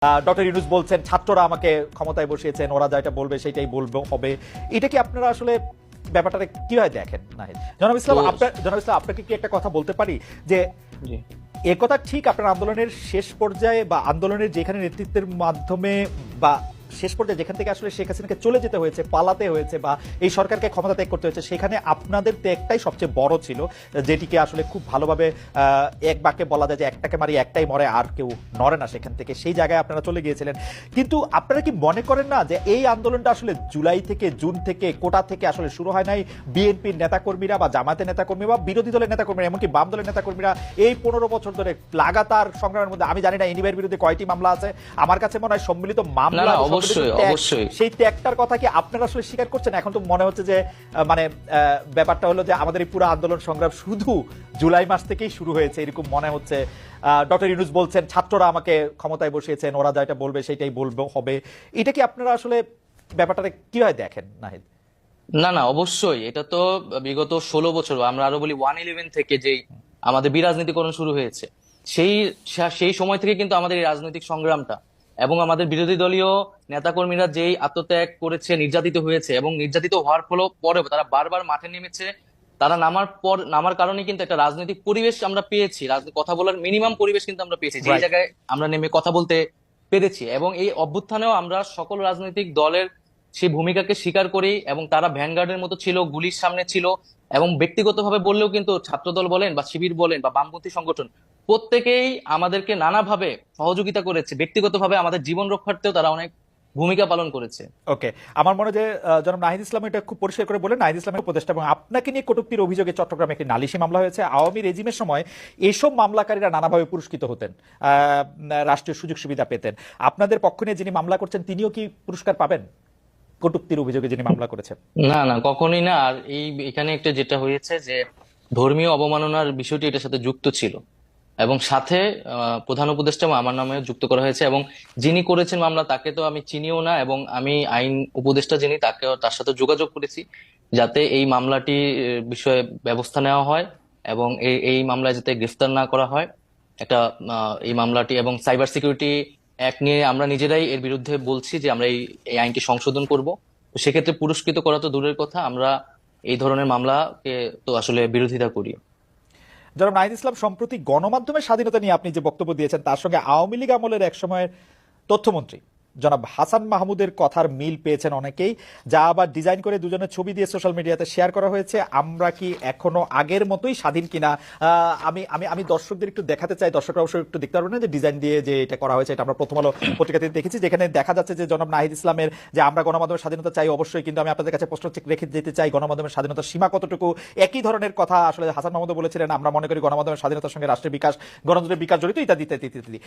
Doctor Yunus বলছেন ছাত্ররা আমাকে ক্ষমতায় বসিয়েছেন, ওরা যেটা বলবে সেটাই বলবো হবে। এটা কি আপনারা আসলে ব্যাপারটা কিভাবে দেখেন? নাহিদ, জনাব ইসলাম আপনাকে কি একটা কথা বলতে পারি যে একথা ঠিক আপনার আন্দোলনের শেষ পর্যায়ে বা আন্দোলনের যেখানে নেতৃত্বের মাধ্যমে বা শেষ পর্যায়ে যেখান থেকে আসলে শেখ হাসিনাকে চলে যেতে হয়েছে, পালাতে হয়েছে বা এই সরকারকে ক্ষমতা ত্যাগ করতে হয়েছে, সেখানে আপনাদের ত্যাগটাই সবচেয়ে বড় ছিল, যেটিকে আসলে খুব ভালোভাবে এক বাক্যে বলা যায় যে একটাকে মারি একটাই মরে, আর কেউ নড়ে না সেখান থেকে। সেই জায়গায় আপনারা চলে গিয়েছিলেন। কিন্তু আপনারা কি মনে করেন না যে এই আন্দোলনটা আসলে জুলাই থেকে, জুন থেকে, কোটা থেকে আসলে শুরু হয় নাই? বিএনপির নেতাকর্মীরা বা জামায়াতের নেতাকর্মী বা বিরোধী দলের নেতাকর্মীরা, এমনকি বাম দলের নেতাকর্মীরা এই 15 বছর ধরে লাগাতার সংগ্রামের মধ্যে, আমি জানি না এনিবের বিরুদ্ধে কয়টি মামলা আছে, আমার কাছে মনে হয় সম্মিলিত মামলা, সেই ত্যাগটার কথা কি আপনারা আসলে স্বীকার করছেন? এখন তো মনে হচ্ছে যে মানে ব্যাপারটা হলো যে আমাদের এই পুরো আন্দোলন সংগ্রাম শুধু জুলাই মাস থেকেই শুরু হয়েছে, এরকম মনে হচ্ছে। ডক্টর ইউনূস বলছেন ছাত্ররা আমাকে ক্ষমতায় বসিয়েছেন, ওরা যেটা বলবে সেটাই বলবো হবে। এটা কি আপনারা আসলে ব্যাপারটা কিভাবে দেখেন? নাহিদ, না, অবশ্যই এটা তো বিগত 16 বছর, আমরা আরো বলি 111 থেকে যেই আমাদের বিরাজনীতিকরণ শুরু হয়েছে, সেই সেই সময় থেকে কিন্তু আমাদের এই রাজনৈতিক সংগ্রামটা এবং আমাদের বিরোধী দলীয় নেতাকর্মীরা যেই আত্মত্যাগ করেছে, নির্যাতিত হয়েছে এবং নির্যাতিত হওয়ার পরেও তারা বারবার মাঠে নেমেছে। তারা নামার কারণে কিন্তু একটা রাজনৈতিক পরিবেশ আমরা পেয়েছি, কথা বলার মিনিমাম পরিবেশ কিন্তু আমরা পেয়েছি, যে জায়গায় আমরা নেমে কথা বলতে পেরেছি। এবং এই অভ্যুত্থানেও আমরা সকল রাজনৈতিক দলের সেই ভূমিকাকে স্বীকার করি, এবং তারা ভ্যানগার্ডের মতো ছিল, গুলির সামনে ছিল। এবং ব্যক্তিগতভাবে বললেও কিন্তু ছাত্রদল বলেন বা শিবির বলেন বা বামপন্থী সংগঠন, প্রত্যেকেই আমাদেরকে নানাভাবে সহযোগিতা করেছে। ব্যক্তিগতভাবে আমাদের জীবন রক্ষার্থেও তারা অনেক ভূমিকা পালন করেছে। ওকে, আমার মনে হয় যে জনাব নাহিদ ইসলাম এটা খুব পরিষ্কার করে বলেন, নাহিদ ইসলামের উপদেষ্টা, এবং আপনাকে নিয়ে কটূক্তির অভিযোগে চট্টগ্রামে একটি নালিশি মামলা হয়েছে। আওয়ামী রেজিমের সময় এইসব মামলাকারীরা নানাভাবে পুরস্কৃত হতেন, রাষ্ট্রীয় সুযোগ সুবিধা পেতেন। আপনাদের পক্ষ নিয়ে যিনি মামলা করছেন তিনিও কি পুরস্কার পাবেন কটূক্তির অভিযোগে যিনি মামলা করেছেন? না, কখনোই না। আর এখানে একটা যেটা হয়েছে যে ধর্মীয় অবমাননার বিষয়টি এটার সাথে যুক্ত ছিল, এবং সাথে প্রধান উপদেষ্টা আমার নামে যুক্ত করা হয়েছে। এবং যিনি করেছেন মামলা তাকে তো আমি চিনিও না, এবং আমি আইন উপদেষ্টা যিনি তার সাথে যোগাযোগ করেছি যাতে এই মামলাটি বিষয়ে ব্যবস্থা নেওয়া হয়, এবং এই মামলায় যাতে গ্রেফতার না করা হয়। একটা এই মামলাটি এবং সাইবার সিকিউরিটি অ্যাক্ট নিয়ে আমরা নিজেরাই এর বিরুদ্ধে বলছি যে আমরা এই আইনটি সংশোধন করব। তো সেক্ষেত্রে পুরস্কৃত করা তো দূরের কথা, আমরা এই ধরনের মামলাকে তো আসলে বিরোধিতা করি। জনাব নাহিদ ইসলাম, সম্প্রতি গণমাধ্যমের স্বাধীনতা নিয়ে আপনি যে বক্তব্য দিয়েছেন তার সঙ্গে আওয়ামী লীগ আমলের একসময়ের তথ্যমন্ত্রী জনাব হাসান মাহমুদের কথার মিল পেয়েছেন অনেকেই, যা আবার ডিজাইন করে দুজনের ছবি দিয়ে সোশ্যাল মিডিয়াতে শেয়ার করা হয়েছে। আমরা কি এখনো আগের মতোই স্বাধীন কিনা? আমি আমি আমি দর্শকদের একটু দেখাতে চাই, দর্শকরা অবশ্যই একটু দেখতে পারবেন না যে ডিজাইন দিয়ে যে এটা করা হয়েছে, এটা আমরা প্রথম আলো পত্রিকাতে দেখেছি, যেখানে দেখা যাচ্ছে যে জনাব নাহিদ ইসলামের যে আমরা গণমাধ্যমের স্বাধীনতা চাই অবশ্যই, কিন্তু আমি আপনাদের কাছে প্রশ্ন রেখে যেতে চাই গণমাধ্যমের স্বাধীনতার সীমা কতটুকু। একই ধরনের কথা আসলে হাসান মাহমুদ বলেছিলেন, আমরা মনে করি গণমাধ্যমের স্বাধীনতার সঙ্গে রাষ্ট্রের বিকাশ, গণতন্ত্রের বিকাশ জড়িত, ইত্যাদি ইত্যাদি ইত্যাদি।